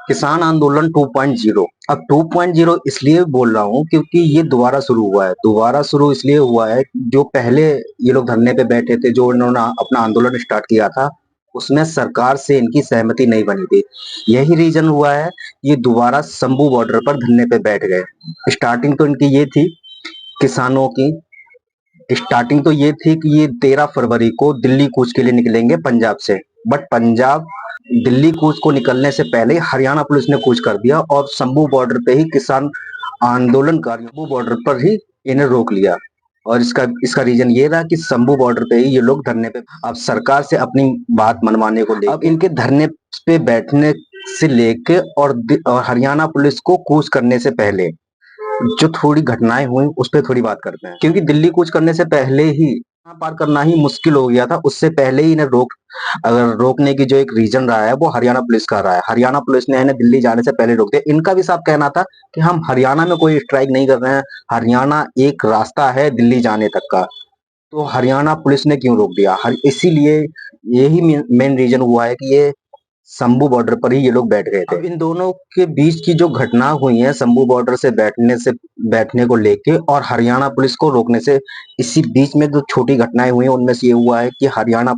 किसान आंदोलन 2.0। अब 2.0 इसलिए बोल रहा हूँ क्योंकि ये दोबारा शुरू हुआ है। दोबारा शुरू इसलिए हुआ है, जो पहले ये लोग धरने पे बैठे थे, जो इन्होंने अपना आंदोलन स्टार्ट किया था, उसमें सरकार से इनकी सहमति नहीं बनी थी। यही रीजन हुआ है, ये दोबारा शंभू बॉर्डर पर धरने पे बैठ गए। स्टार्टिंग तो इनकी ये थी, किसानों की स्टार्टिंग तो ये थी कि ये 13 फरवरी को दिल्ली कूच के लिए निकलेंगे पंजाब से। बट पंजाब दिल्ली कूच को निकलने से पहले ही हरियाणा पुलिस ने कूच कर दिया और शंभू बॉर्डर पे ही किसान आंदोलनकारियों को बॉर्डर पर ही इन्हें रोक लिया। और इसका इसका रीजन ये रहा कि शंभू बॉर्डर पे ही ये लोग धरने पे अब सरकार से अपनी बात मनवाने को लेकर अब इनके धरने पे बैठने से लेके और हरियाणा पुलिस को कूच करने से पहले जो थोड़ी घटनाएं हुई उस पर थोड़ी बात करते हैं। क्योंकि दिल्ली कूच करने से पहले ही यहाँ पार करना ही मुश्किल हो गया था, उससे पहले ही इन्हें रोकने की जो एक रीजन रहा है वो हरियाणा पुलिस का रहा है। हरियाणा पुलिस ने इन्हें दिल्ली जाने से पहले रोक दिया। इनका भी साफ कहना था कि हम हरियाणा में कोई स्ट्राइक नहीं कर रहे हैं, हरियाणा एक रास्ता है दिल्ली जाने तक का। तो हरियाणा पुलिस ने क्यों रोक दिया? इसीलिए यही मेन रीजन हुआ है कि ये शंभू बॉर्डर पर ही ये लोग बैठ गए थे। अब इन दोनों के बीच की जो घटना हुई है शंभू बॉर्डर से बैठने को लेके और हरियाणा पुलिस को रोकने से, इसी बीच में जो छोटी घटनाएं हुई हैं उनमें से ये हुआ है कि हरियाणा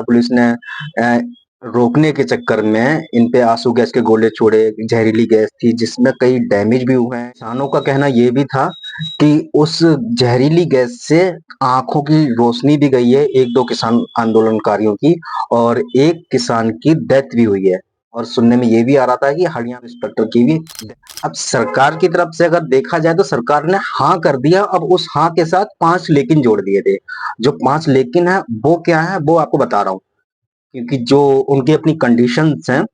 पुलिस ने रोकने के चक्कर में इन पे आंसू गैस के गोले छोड़े। जहरीली गैस थी जिसमें कई डैमेज भी हुए हैं। किसानों का कहना ये भी था कि उस जहरीली गैस से आंखों की रोशनी भी गई है एक दो किसान आंदोलनकारियों की, और एक किसान की डेथ भी हुई है। और सुनने में ये भी आ रहा था कि हरियाणा इंस्पेक्टर की भी। अब सरकार की तरफ से अगर देखा जाए तो सरकार ने हाँ कर दिया। अब उस हाँ के साथ 5 लेकिन जोड़ दिए थे। जो 5 लेकिन है वो क्या है वो आपको बता रहा हूँ, क्योंकि जो उनकी अपनी कंडीशंस हैं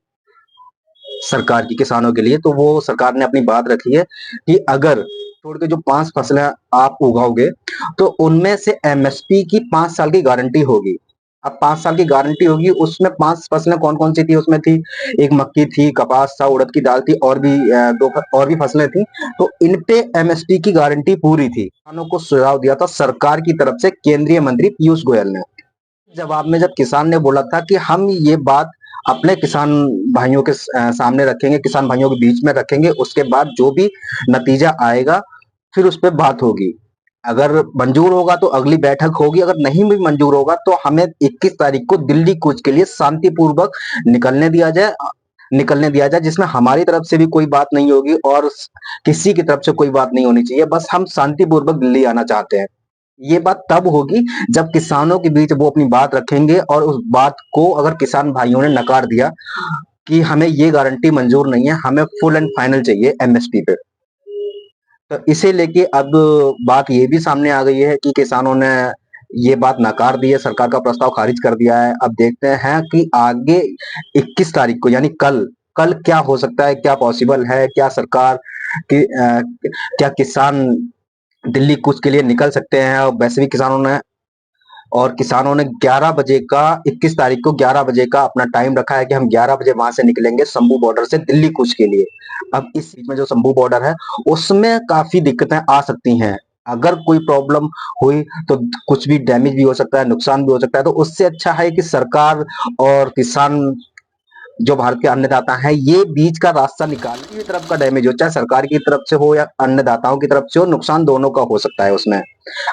सरकार की किसानों के लिए, तो वो सरकार ने अपनी बात रखी है कि अगर छोड़ के जो 5 फसलें आप उगाओगे तो उनमें से एमएसपी की 5 साल की गारंटी होगी। अब 5 साल की गारंटी होगी, उसमें 5 फसलें कौन कौन सी थी? उसमें थी एक मक्की थी, कपास था, उड़द की दाल थी, और भी और भी फसलें थी। तो इन पे एमएसपी की गारंटी पूरी थी। किसानों को सुझाव दिया था सरकार की तरफ से केंद्रीय मंत्री पीयूष गोयल ने। जवाब में जब किसान ने बोला था कि हम ये बात अपने किसान भाइयों के सामने रखेंगे, किसान भाइयों के बीच में रखेंगे, उसके बाद जो भी नतीजा आएगा फिर उस पर बात होगी। अगर मंजूर होगा तो अगली बैठक होगी, अगर नहीं भी मंजूर होगा तो हमें 21 तारीख को दिल्ली कूच के लिए शांतिपूर्वक निकलने दिया जाए निकलने दिया जाए, जिसमें हमारी तरफ से भी कोई बात नहीं होगी और किसी की तरफ से कोई बात नहीं होनी चाहिए। बस हम शांतिपूर्वक दिल्ली आना चाहते हैं। ये बात तब होगी जब किसानों के बीच वो अपनी बात रखेंगे, और उस बात को अगर किसान भाइयों ने नकार दिया कि हमें ये गारंटी मंजूर नहीं है, हमें फुल एंड फाइनल चाहिए एमएसपी पे, तो इसे लेके अब बात ये भी सामने आ गई है कि किसानों ने ये बात नकार दी है, सरकार का प्रस्ताव खारिज कर दिया है। अब देखते हैं कि आगे 21 तारीख को यानी कल कल क्या हो सकता है, क्या पॉसिबल है, क्या सरकार की क्या किसान दिल्ली कूच के लिए निकल सकते हैं? और वैसे भी किसानों ने 11 बजे का 21 तारीख को 11 बजे का अपना टाइम रखा है कि हम 11 बजे वहां से निकलेंगे शंभू बॉर्डर से दिल्ली कूच के लिए। अब इस बीच में जो शंभू बॉर्डर है उसमें काफी दिक्कतें आ सकती हैं। अगर कोई प्रॉब्लम हुई तो कुछ भी डैमेज भी हो सकता है, नुकसान भी हो सकता है। तो उससे अच्छा है कि सरकार और किसान जो भारत के अन्नदाता हैं ये बीच का रास्ता निकाल, किसी तरफ का डैमेज हो, चाहे सरकार की तरफ से हो या अन्नदाताओं की तरफ से हो, नुकसान दोनों का हो सकता है उसमें।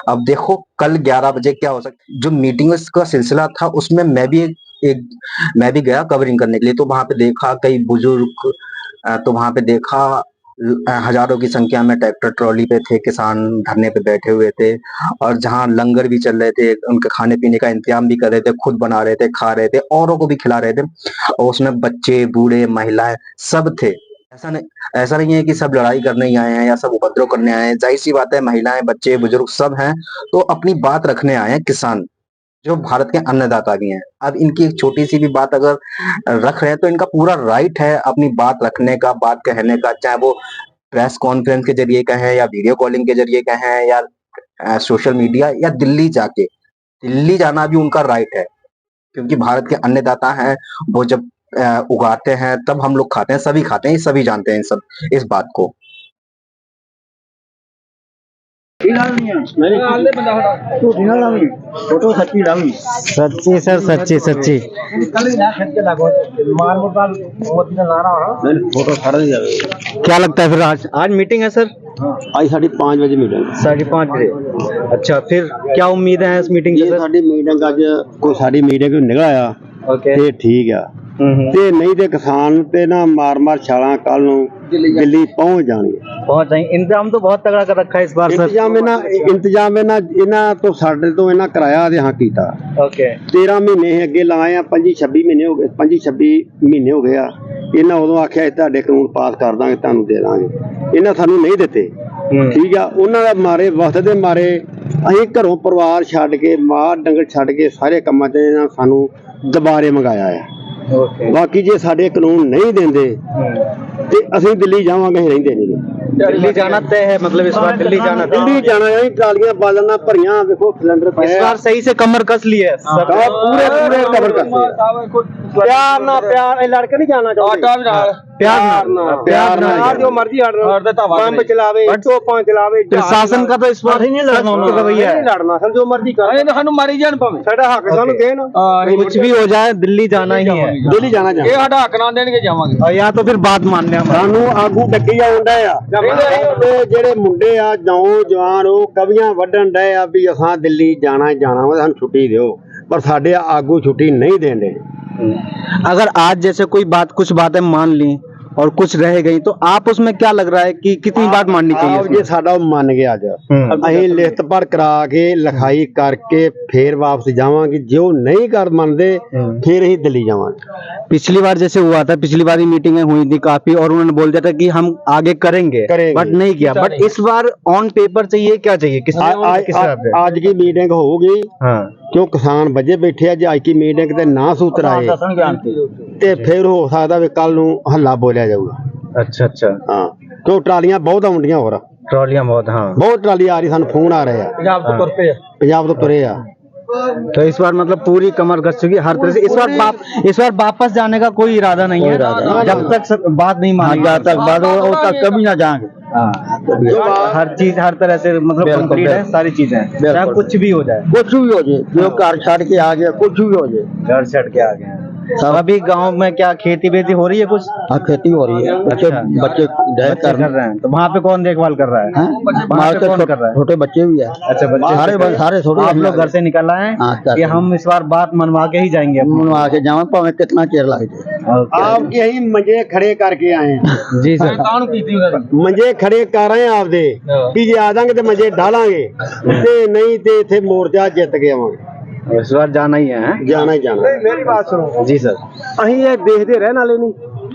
अब देखो कल 11 बजे क्या हो सकता है। जो मीटिंग का सिलसिला था उसमें मैं भी गया कवरिंग करने के लिए। तो वहां पे देखा कई बुजुर्ग, तो वहां पे देखा हजारों की संख्या में ट्रैक्टर ट्रॉली पे थे, किसान धरने पे बैठे हुए थे। और जहाँ लंगर भी चल रहे थे, उनके खाने पीने का इंतजाम भी कर रहे थे, खुद बना रहे थे, खा रहे थे, औरों को भी खिला रहे थे। और उसमें बच्चे बूढ़े महिलाएं सब थे। ऐसा नहीं है कि सब लड़ाई करने ही आए हैं या सब उपद्रव करने आए हैं। जाहिर सी बात है महिलाएं बच्चे बुजुर्ग सब हैं, तो अपनी बात रखने आए हैं किसान, जो भारत के अन्नदाता भी हैं। अब इनकी एक छोटी सी भी बात अगर रख रहे हैं तो इनका पूरा राइट है अपनी बात रखने का, बात कहने का, चाहे वो प्रेस कॉन्फ्रेंस के जरिए कहें या वीडियो कॉलिंग के जरिए कहें या सोशल मीडिया या दिल्ली जाके। दिल्ली जाना भी उनका राइट है, क्योंकि भारत के अन्नदाता हैं। वो जब उगाते हैं तब हम लोग खाते हैं, सभी खाते हैं, सभी जानते हैं इस बात को। झूठी ना लावी, फोटो सच्ची लावी। सच्ची सर, सच्ची सच्ची। फोटो सारा ही जावे। क्या लगता है फिर आज मीटिंग है सर? आज साढ़े 5 बजे मीटिंग। 5:30 बजे। अच्छा, फिर क्या उम्मीद है इस मीटिंग से ये सर? साडी मीटिंग अज कोई साडी मीटिंग निकल आया ओके। ते ठीक आ, ते नहीं ते किसान ते ना मार छाला कल नूं दिल्ली पहुंच जाणगे। पहुंच जाएंगे। इंतजाम तो बहुत तगड़ा कर रखा है इस बार सर। इंतजाम इन्हां तो साडे तो इन्हां कराया ते हां कीता। ओके। 13 महीने अगे लाए आ, 25-26 महीने हो गए, 25-26 महीने हो गए आ। इन्हां उदों आख्या तुहाडे कानून पास कर दांगे, तुहानूं दे दांगे। इन्हां सानूं नहीं दित्ते। ठीक आ, उन्हां दा मारे वक्त दे मारे ਅਸੀਂ ਘਰੋਂ ਪਰਿਵਾਰ ਛੱਡ ਕੇ, ਮਾਂ ਡੰਗਰ ਛੱਡ ਕੇ ਸਾਰੇ ਕੰਮਾਂ ਤੇ ਇਹਨਾਂ ਸਾਨੂੰ ਦੁਬਾਰੇ ਮੰਗਾਇਆ ਹੈ। ओके। ਬਾਕੀ ਜੇ ਸਾਡੇ ਕਾਨੂੰਨ ਨਹੀਂ ਦਿੰਦੇ ਤੇ ਅਸੀਂ ਦਿੱਲੀ ਜਾਵਾਂਗੇ, ਅਸੀਂ ਰਹਿੰਦੇ ਨਹੀਂ। दिल्ली जाना तय है, मतलब इस बार दिल्ली जाना तय है। ਦਿੱਲੀ ਜਾਣਾ ਹੈ। ਟਰਾਲੀਆਂ ਬਾਲਣ ਨਾਲ ਭਰੀਆਂ, ਵੇਖੋ ਸਿਲੰਡਰ इस ਪਏ ਆ। बार सही से कमर कस ली है सब। ਪੂਰੇ ਕਵਰ ਕਰਦੇ ਪਿਆਰ ਨਾਲ, ਪਿਆਰ ਇਹ ਲੜ ਕੇ ਨਹੀਂ ਜਾਣਾ ਚਾਹੁੰਦੇ। प्यार ना, ਪਿਆਰ ਨਾਲ ਜੋ ਮਰਜ਼ੀ ਬੰਬ ਚਲਾਵੇ, ਤੋਪਾਂ ਚਲਾਵੇ। प्रशासन का तो इस बार नहीं लड़ना भैया, ਨਹੀਂ ਲੜਨਾ, ਜੋ ਮਰਜ਼ੀ ਕਰ ਸਾਨੂੰ ਮਾਰੀ ਜਾਣ ਭਾਵੇਂ, ਸਾਡਾ ਹੱਕ ਸਾਨੂੰ ਦੇਣ। कुछ भी हो जाए दिल्ली जाना ही है। ਦਿੱਲੀ ਜਾਣਾ ਇਹ ਸਾਡਾ ਹੱਕ ਨਾ ਦੇਣਗੇ ਜਾਵਾਂਗੇ। और या तो फिर बात मानने हम। ਸਾਨੂੰ ਆਗੂ ਡੱਕੀ ਆਉਂਦਾ ਆ ਤੇ ਜਿਹੜੇ ਮੁੰਡੇ ਆ ਨੌਜਵਾਨ ਉਹ ਕਵੀਆਂ ਵੱਢਣ ਡਏ ਆ ਵੀ ਅਸਾਂ ਦਿੱਲੀ ਜਾਣਾ ਹੀ ਜਾਣਾ ਵਾ, ਸਾਨੂੰ ਛੁੱਟੀ ਦਿਓ, ਪਰ ਸਾਡੇ ਆਗੂ ਛੁੱਟੀ ਨਹੀਂ ਦੇਂਦੇ। अगर आज जैसे कोई बात, कुछ बातें मान ली और कुछ रह गई, तो आप उसमें क्या लग रहा है कि कितनी बात माननी चाहिए ਆਪ ਜੇ ਸਾਡਾ ਉਹ ਮੰਨ ਗਿਆ ਅੱਜ, ਅਸੀਂ ਲਿਖਤ ਪੜ੍ਹ ਕਰਾ ਕੇ ਲਿਖਾਈ ਕਰਕੇ ਫੇਰ ਵਾਪਸ ਜਾਵਾਂਗੇ। ਜੇ ਉਹ ਨਹੀਂ ਕਰ ਮੰਨਦੇ ਫਿਰ ਅਸੀਂ ਦਿੱਲੀ ਜਾਵਾਂਗੇ। पिछली बार जैसे हुआ था, पिछली बार ही मीटिंगें हुई थी काफी, और उन्होंने बोल दिया था कि हम आगे करेंगे, बट नहीं किया। बट इस बार ऑन पेपर चाहिए, क्या चाहिए, किस ਅੱਜ की मीटिंग ਹੋਊਗੀ ਕਿਉਂ ਕਿਸਾਨ ਵੱਜੇ ਬੈਠੇ ਆ। ਜੇ ਅੱਜ की मीटिंग ਤੇ ਨਾ ਸੂਤਰ ਆਏ ਤੇ ਫਿਰ ਹੋ ਸਕਦਾ ਵੀ ਕੱਲ ਨੂੰ ਹੱਲਾ ਬੋਲਿਆ ਜਾਊਗਾ। अच्छा अच्छा। ਹਾਂ, ਕਿਉਂ ਟਰਾਲੀਆਂ ਬਹੁਤ ਆਉਂਦੀਆਂ, ਹੋਰ ट्रॉलियां बहुत। हाँ, ਬਹੁਤ ਟਰਾਲੀ ਆ ਰਹੀ, ਸਾਨੂੰ ਫੋਨ ਆ ਰਹੇ ਆ ਪੰਜਾਬ ਤੋਂ ਤੁਰੇ ਆ। तो इस बार मतलब पूरी कमर कस चुकी है हर तरह से। इस बार वापस जाने का कोई इरादा नहीं है, जब तक बात नहीं मानी, जब तक बात हो तक कभी ना जाएंगे। हर चीज हर तरह से मतलब कंप्लीट है, सारी चीजें, चाहे कुछ भी हो जाए। कुछ भी हो जाए, जो घर छड़ के आ गया, कुछ भी हो जाए। घर छड़ के आ गए। अभी गांव में क्या खेती बेती हो रही है कुछ? हाँ, खेती हो रही है, बच्चे बच्चे कर रहे हैं। तो वहाँ पे कौन देखभाल कर रहा है? वहाँ पे कौन कर रहा है? छोटे बच्चे भी है। अच्छा, बच्चे सारे छोटे। आप लोग घर से निकल आए हैं कि हम इस बार बात मनवा के ही जाएंगे? मनवा के जावे, भावे कितना चेर लग जाए। आपके यही मंजे खड़े करके आए हैं। जी सर। मंजे खड़े कर रहे हैं आपदे कि जे आ जाएंगे तो मंजे डालांगे, ते नहीं ते इथे मोर्चा जित के आवांगे। इस बार जाना ही है। जाना ही जाना। मेरी बात सुनो जी सर। ਅਸੀਂ ਇਹ ਦੇਖਦੇ ਰਹਿਣ ਵਾਲੇ ਨਹੀਂ,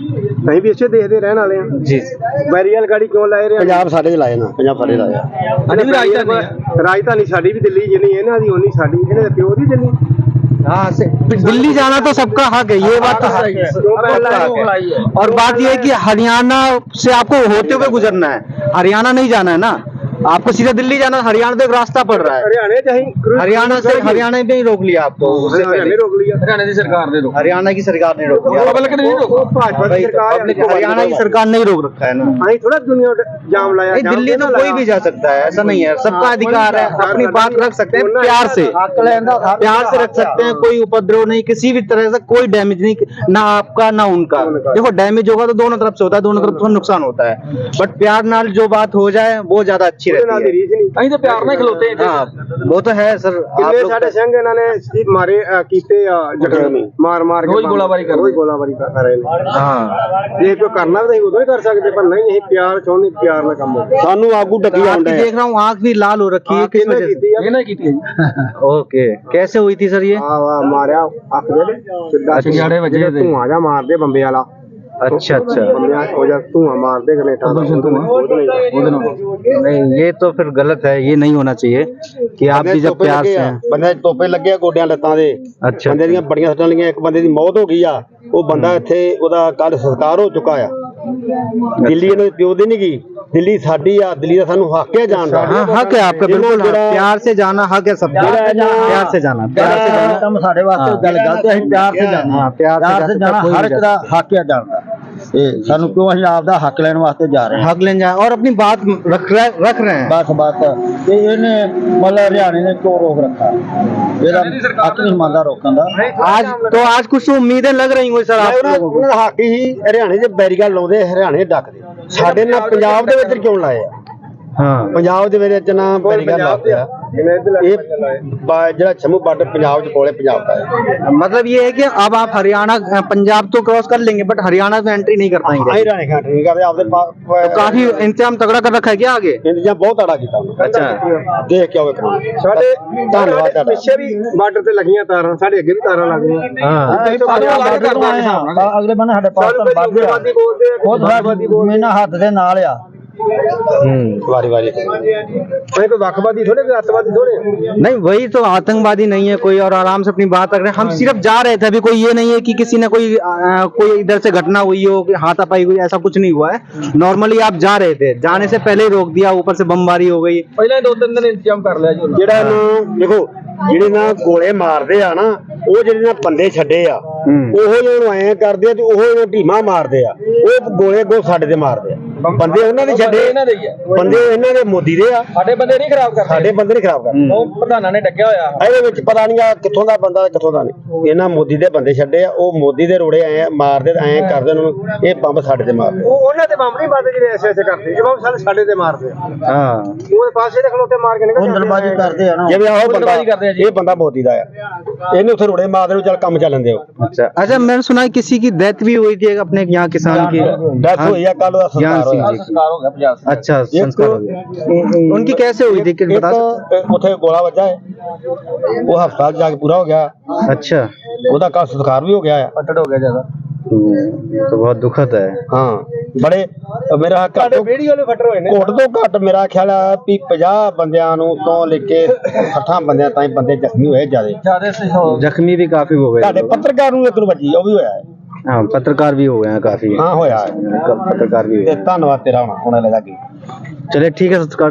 ਅਸੀਂ ਵੀ ਇੱਥੇ ਦੇਖਦੇ ਰਹਿਣ ਵਾਲੇ ਆ ਜੀ। ਬੈਰੀਅਲ ਗਾੜੀ ਕਿਉਂ ਲਾਏ ਰਹੇ? ਪੰਜਾਬ ਸਾਡੇ ਲਾਏ ਨਾ, ਪੰਜਾਬ ਸਾਡੇ ਲਾਏ ਆ। ਰਾਜਧਾਨੀ ਸਾਡੀ ਵੀ ਦਿੱਲੀ ਜਿੰਨੀ ਇਹਨਾਂ ਦੀ ਉਨੀ ਸਾਡੀ, ਇਹਨੇ ਤਾਂ ਪਿਓ ਦੀ ਦਿੱਲੀ। हाँ से दिल्ली जाना तो सबका हक है, ये बात तो सही है। और बात ये है कि हरियाणा से आपको होते हुए गुजरना है, हरियाणा नहीं जाना है ना, आपको सीधा दिल्ली जाना। हरियाणा तो एक रास्ता पड़ रहा है, हरियाणा में ही रोक लिया आपको, रोक लिया हरियाणा की सरकार ने रोका। हरियाणा की सरकार ने रोक लिया, पब्लिक ने नहीं रोका। हरियाणा की सरकार नहीं रोक रखा है ना। थोड़ा दुनिया जाम लाया। दिल्ली तो कोई भी जा सकता है, ऐसा नहीं है, सबका अधिकार है, अपनी बात रख सकते हैं प्यार से, प्यार से रख सकते हैं, कोई उपद्रव नहीं, किसी भी तरह से कोई डैमेज नहीं, ना आपका ना उनका। देखो डैमेज होगा तो दोनों तरफ से होता है, दोनों तरफ से नुकसान होता है, बट प्यार नाल जो बात हो जाए वो ज्यादा अच्छी ਅਸੀਂ ਤਾਂ ਪਿਆਰ ਨਾਲ ਖਲੋਤੇ ਹਾਂ। हाँ वो तो है सर। ਕਿੰਨੇ ਸਾਡੇ ਸਿੰਘ ਇਹਨਾਂ ਨੇ ਮਾਰੇ ਕੀਤੇ ਆ, ਜ਼ਖਮੀ ਮਾਰ ਕੇ ਰੋਜ਼ ਗੋਲਾਬਾਰੀ ਕਰ ਰਹੇ ਨੇ। हाँ ਜੇ ਕੋਈ ਕਰਨਾ ਤਾਂ ਅਸੀਂ ਉਦੋਂ ਹੀ ਕਰ ਸਕਦੇ, ਪਰ ਨਹੀਂ, ਅਸੀਂ ਪਿਆਰ ਚਾਹੁੰਦੇ, ਪਿਆਰ ਨਾਲ ਕੰਮ ਹੋਵੇ। ਸਾਨੂੰ ਆਗੂ ਡੱਕੀ ਆਉਂਦਾ देख रहा हूँ आँख भी लाल हो रखी है, किस वजह से? ਇਹਨਾਂ ਕੀਤੀ ਹੈ ਜੀ। ओके, कैसे हुई थी सर ये? ਆ ਮਾਰਿਆ ਅੱਖ ਦੇ ਸਿੱਧਾ ਚਿੰਗਾੜੇ ਵੱਜੇ ਤੇ। ਧੂਆਂ ਜਾ ਮਾਰਦੇ ਬੰਬੇ ਵਾਲਾ। अच्छा अच्छा। ਬੰਬਿਆਂ ਹੋ ਜਾ ਧੂਆਂ ਮਾਰਦੇ ਕਨੇਟਾ ਦਾ। नहीं ये तो फिर गलत है, ये नहीं होना चाहिए कि आप भी जब प्यार से हैं। ਬੰਦੇ ਤੋਪੇ ਲੱਗੇ ਆ ਗੋਡਿਆਂ ਲੱਤਾਂ ਦੇ। अच्छा ਬੰਦੇ ਦੀਆਂ ਬੜੀਆਂ ਸੱਟਾਂ ਲੱਗੀਆਂ, ਇੱਕ ਬੰਦੇ ਦੀ ਮੌਤ ਹੋ ਗਈ ਆ। ਉਹ ਬੰਦਾ ਇੱਥੇ, ਉਹਦਾ ਕੱਲ ਸੰਸਕਾਰ ਹੋ ਚੁੱਕਾ ਆ। ਦਿੱਲੀ ਇਹਨਾਂ ਦੇ ਪਿਓ ਦੀ ਨਹੀਂ ਗਈ, ਦਿੱਲੀ ਸਾਡੀ ਆ, ਦਿੱਲੀ ਦਾ ਸਾਨੂੰ ਹੱਕ ਹੈ ਜਾਣ ਦਾ। हाँ हक है आपका, बिल्कुल प्यार से जाना हक है सबका, प्यार से जाना, प्यार से जाना। ਕੰਮ ਸਾਡੇ ਵਾਸਤੇ ਗੱਲ ਗਲਤ ਹੈ, ਅਸੀਂ ਪਿਆਰ से जाना। हाँ प्यार से जाना हर एक ਦਾ हक है जान ਦਾ। ਇਹ ਸਾਨੂੰ ਕਿਉਂ ਅਸੀਂ ਆਪ ਦਾ ਹੱਕ ਲੈਣ ਵਾਸਤੇ ਜਾ ਰਹੇ ਹਾਂ, हक लेने जा और अपनी बात रख रहे हैं। बस ਤੇ ਇਹਨੇ ਮਤਲਬ ਹਰਿਆਣੇ ਨੇ ਕਿਉਂ ਰੋਕ ਰੱਖਾ, ਇਹਦਾ ਹੱਕ ਨਹੀਂ ਮੰਨਦਾ ਰੋਕਣ ਦਾ। आज कुछ उम्मीदें लग रही होंगी सर आप लोगों को? ਉਹਨਾਂ ਦਾ ਹੱਕ ਹੀ ਹਰਿਆਣੇ 'ਚ ਬੈਰੀਕੇਡ ਲਾਉਂਦੇ, ਹਰਿਆਣੇ ਡੱਕਦੇ, ਸਾਡੇ ਨਾਲ ਪੰਜਾਬ ਦੇ ਵਿੱਚ ਕਿਉਂ ਲਾਏ ਆ? हाँ ਪੰਜਾਬ ਦੇ ਵਿੱਚ ਨਾ ਬੈਰੀਕੇਡ ਲਾਉਂਦੇ ਆ, ਇਹ ਜਿਹੜਾ ਛੰਮੂ ਬਾਰਡਰ ਪੰਜਾਬ 'ਚ ਕੋਲੇ ਪੰਜਾਬ ਦਾ ਹੈ। मतलब ये है कि अब आप हरियाणा पंजाब तो क्रॉस कर लेंगे बट हरियाणा में एंट्री नहीं कर पाएंगे। ਅਸੀਂ ਹਰਿਆਣੇ ਘਾਟ ਨਹੀਂ ਕਰਦੇ, ਆਪਦੇ तो काफी इंतजाम तगड़ा कर रखा है क्या आगे? ਇੰਤਜ਼ਾਮ ਬਹੁਤ ਤੜਾ ਕੀਤਾ ਉਹਨਾਂ ਨੇ। अच्छा ਦੇਖ ਕੇ ਆਵੇ ਕੰਮ ਸਾਡੇ ਧੰਨਵਾਦ ਤੁਹਾਡਾ। ਪਿੱਛੇ ਵੀ ਬਾਰਡਰ ਤੇ ਲੱਗੀਆਂ ਤਾਰਾਂ, ਸਾਡੇ ਅੱਗੇ ਵੀ ਤਾਰਾਂ ਲੱਗੀਆਂ। ਅਗਲੇ ਬੰਨੇ ਸਾਡੇ ਗੁਰਬਾਦੀ ਬੋਲਦੇ ਆ, ਮੇਨਾ ਹੱਥ ਦੇ ਨਾਲ ਆ। ਵਾਰੀ ਵਾਰੀ ਕੋਈ ਵੱਖਵਾਦੀ ਥੋੜੇ, ਕੋਈ ਅੱਤਵਾਦੀ थोड़े। नहीं वही तो आतंकवादी नहीं है कोई, और आराम से अपनी बात रख रहे हैं। हम सिर्फ जा रहे थे, अभी कोई ये नहीं है कि किसी ने कोई इधर से घटना हुई हो, हाथापाई हुई, ऐसा कुछ नहीं हुआ है। नॉर्मली आप जा रहे थे, जाने से पहले ही रोक दिया, ऊपर से बमबारी हो गई। ਪਹਿਲਾਂ ਹੀ 2-3 ਦਿਨ ਇੰਤਜ਼ਾਮ ਕਰ ਲਿਆ ਜੀ ਉਹਨਾਂ ਨੇ। ਜਿਹੜਾ ਨੂੰ ਦੇਖੋ ਜਿਹੜੇ ਨਾ ਗੋਲੇ ਮਾਰਦੇ ਆ ਨਾ, ਉਹ ਜਿਹੜੇ ਨਾ ਬੰਦੇ ਛੱਡੇ ਆ, ਉਹ ਜਿਹਨੂੰ ਐਂ ਕਰਦੇ ਆ ਤੇ ਉਹ ਜਿਹਨੂੰ ਢੀਮਾ ਮਾਰਦੇ ਆ, ਉਹ ਗੋਲੇ ਗੋ ਸਾਡੇ ਤੇ ਮਾਰਦੇ ਆ। ਬੰਦੇ ਉਹਨਾਂ ਦੇ ਛੱਡੇ, ਇਹਨਾਂ ਦੇ ਹੀ ਆ, ਬੰਦੇ ਇਹਨਾਂ ਦੇ ਮੋਦੀ ਦੇ ਆ, ਸਾਡੇ ਬੰਦੇ ਨਹੀਂ ਖਰਾਬ ਕਰਦੇ, ਸਾਡੇ ਬੰਦੇ ਨਹੀਂ ਖਰਾਬ ਕਰਦੇ। ਉਹ ਪ੍ਰਧਾਨਾਂ ਨੇ ਡੱਕਿਆ ਹੋਇਆ। ਇਹਦੇ ਵਿੱਚ ਪਤਾ ਨਹੀਂ ਆ ਕਿੱਥੋਂ ਦਾ ਬੰਦਾ ਤੇ ਕਿੱਥੋਂ ਦਾ ਨਹੀਂ। ਇਹਨਾਂ ਮੋਦੀ ਦੇ ਬੰਦੇ ਛੱਡੇ ਆ, ਉਹ ਮੋਦੀ ਦੇ ਰੋੜੇ ਐ ਮਾਰਦੇ ਤੇ ਐਂ ਕਰਦੇ ਉਹਨਾਂ ਨੂੰ, ਇਹ ਬੰਬ ਸਾਡੇ ਤੇ ਮਾਰਦੇ। ਉਹ ਉਹਨਾਂ ਦੇ ਬੰਬ ਨਹੀਂ ਮਾਰਦੇ ਜਿਹੜੇ ਐਸੇ ਐਸੇ ਕਰਦੇ, ਜੇ ਬੰਬ ਸਾਡੇ ਤੇ ਮਾਰਦੇ ਆ। हाँ ਉਹਦੇ ਪਾਸੇ ਦੇ ਖਲੋਤੇ ਮਾਰ ਕੇ ਨਿਕਲ ਜਾਂਦੇ ਆ। करते हैं ना। ਜਿਵੇਂ ਆਹ ਬੰਦਾ, ਗੁੰਡਾਬਾਜ਼ੀ ਕਰਦੇ ਆ ਜੀ। ਇਹ ਬੰਦਾ ਮੋਦੀ ਦਾ ਆ, ਇਹਨੂੰ ਉੱਥੇ ਰੋੜੇ ਮਾਰਦੇ ਨੂੰ ਚੱਲ ਕੰਮ ਚੱਲਣ ਦਿਓ। अच्छा मैंने सुना है किसी की डेथ भी हुई थी अपने यहाँ किसान की। ਡੈਥ ਹੋਈ ਆ, ਕੱਲ ਦਾ ज्ञान ਸੰਸਕਾਰ सिंह ਹੋਇਆ। जी की। ਸਰਕਾਰ ਹੋ ਗਿਆ 50। अच्छा संस्कार हो गया। उनकी कैसे हुई थी कुछ बता सकते? ਇੱਕ ਉੱਥੇ ਗੋਲਾ ਵੱਜਾ ਹੈ, ਉਹ ਹਸਪਤਾਲ ਜਾ ਕੇ ਪੂਰਾ ਹੋ ਗਿਆ, अच्छा ਉਹਦਾ ਕੱਲ ਸੰਸਕਾਰ ਵੀ ਹੋ ਗਿਆ ਆ। ਪੱਟੜ ਹੋ ਗਿਆ ਜਿਆਦਾ। तो बहुत दुखद है। ਹਾਂ ਬੜੇ ਮੇਰਾ ਘੱਟ ਵੀਡੀਓ ਵਾਲੇ ਫੱਟਰ ਹੋਏ ਨੇ। ਘੱਟ ਤੋਂ ਘੱਟ ਮੇਰਾ ਖਿਆਲ ਆ ਵੀ 50 ਬੰਦਿਆਂ ਨੂੰ ਤੋਂ ਲੈ ਕੇ 60 ਬੰਦਿਆਂ ਤਾਈਂ ਬੰਦੇ ਜ਼ਖਮੀ ਹੋਏ ਜਿਆਦੇ। जख्मी भी काफी हो गए। ਤੁਹਾਡੇ ਪੱਤਰਕਾਰ ਨੂੰ ਇੱਕ ਨੂੰ ਵੱਜੀ, ਉਹ ਵੀ ਹੋਇਆ ਹੈ। हाँ पत्रकार भी हो गए हैं काफी। ਹਾਂ ਹੋਇਆ ਹੈ। पत्रकार भी ਤੇ ਧੰਨਵਾਦ ਤੇਰਾ, ਹੁਣ ਲੱਗਾ ਕੀ। चलिए ठीक है सत्कार।